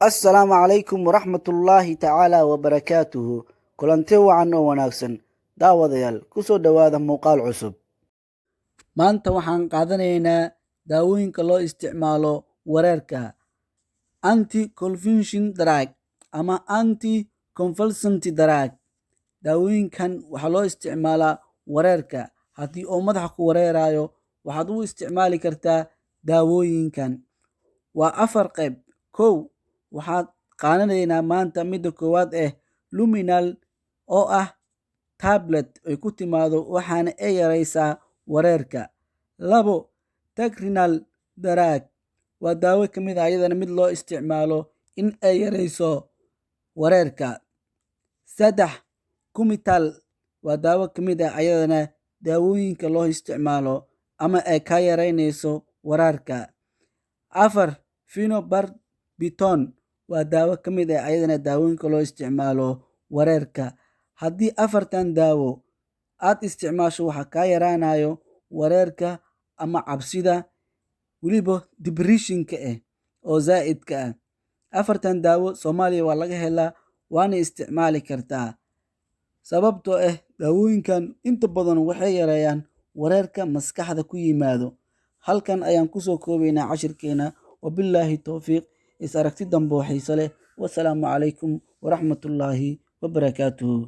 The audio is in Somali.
Assalaamu calaykum waraxmatullaahi tacaala wabarakaatuhu. Kulanti wacan oo wanaagsan daawadayaal ku soo dhowaada muuqaal cusub. Maanta waxaan qaadanaynaa daawooyinka loo isticmaalo wareerka anti-convulsion drug ama anti-convulsant drug. Daawooyinkan waxaa loo isticmaalaa wareerka. Haddii uu madaxa ku wareerayo waxaad u isticmaali kartaa daawooyinkan. Waa 4 qayb. Kow, waxaad qaadanaynaa maanta midda koowaad luminal oo ah tablet ay ku timaado waxaana ay yareysaa wareerka. 2, tagrinal drug waa daawo ka mid ah iyadana mid loo isticmaalo in ay yareyso wareerka. 3, kumital waa daawo ka mid ah iyadana daawooyinka loo isticmaalo ama ay ka yareyneyso wareerka. 4, phenobarbital waa daawo ka mid ah iyadana daawooyinka loo isticmaalo wareerka. Haddii 4tan daawo aad isticmaasho waxaa kaa yaraanayo wareerka ama cabsida weliba depressionka oo zaa'idka ah. 4tan daawo Soomaaliya waa laga helaa waana isticmaali kartaa. Sababtoo daawooyinkan inta badan waxay yareeyaan wareerka maskaxda ku yimaado. Halkan ayaan kusoo koobaynaa cashirkeena. Wabillaahi tawfiiq. Is aragti dambe oo xiiso leh. Wassalaamu calaykum waraxmatullaahi wabarakaatuhu.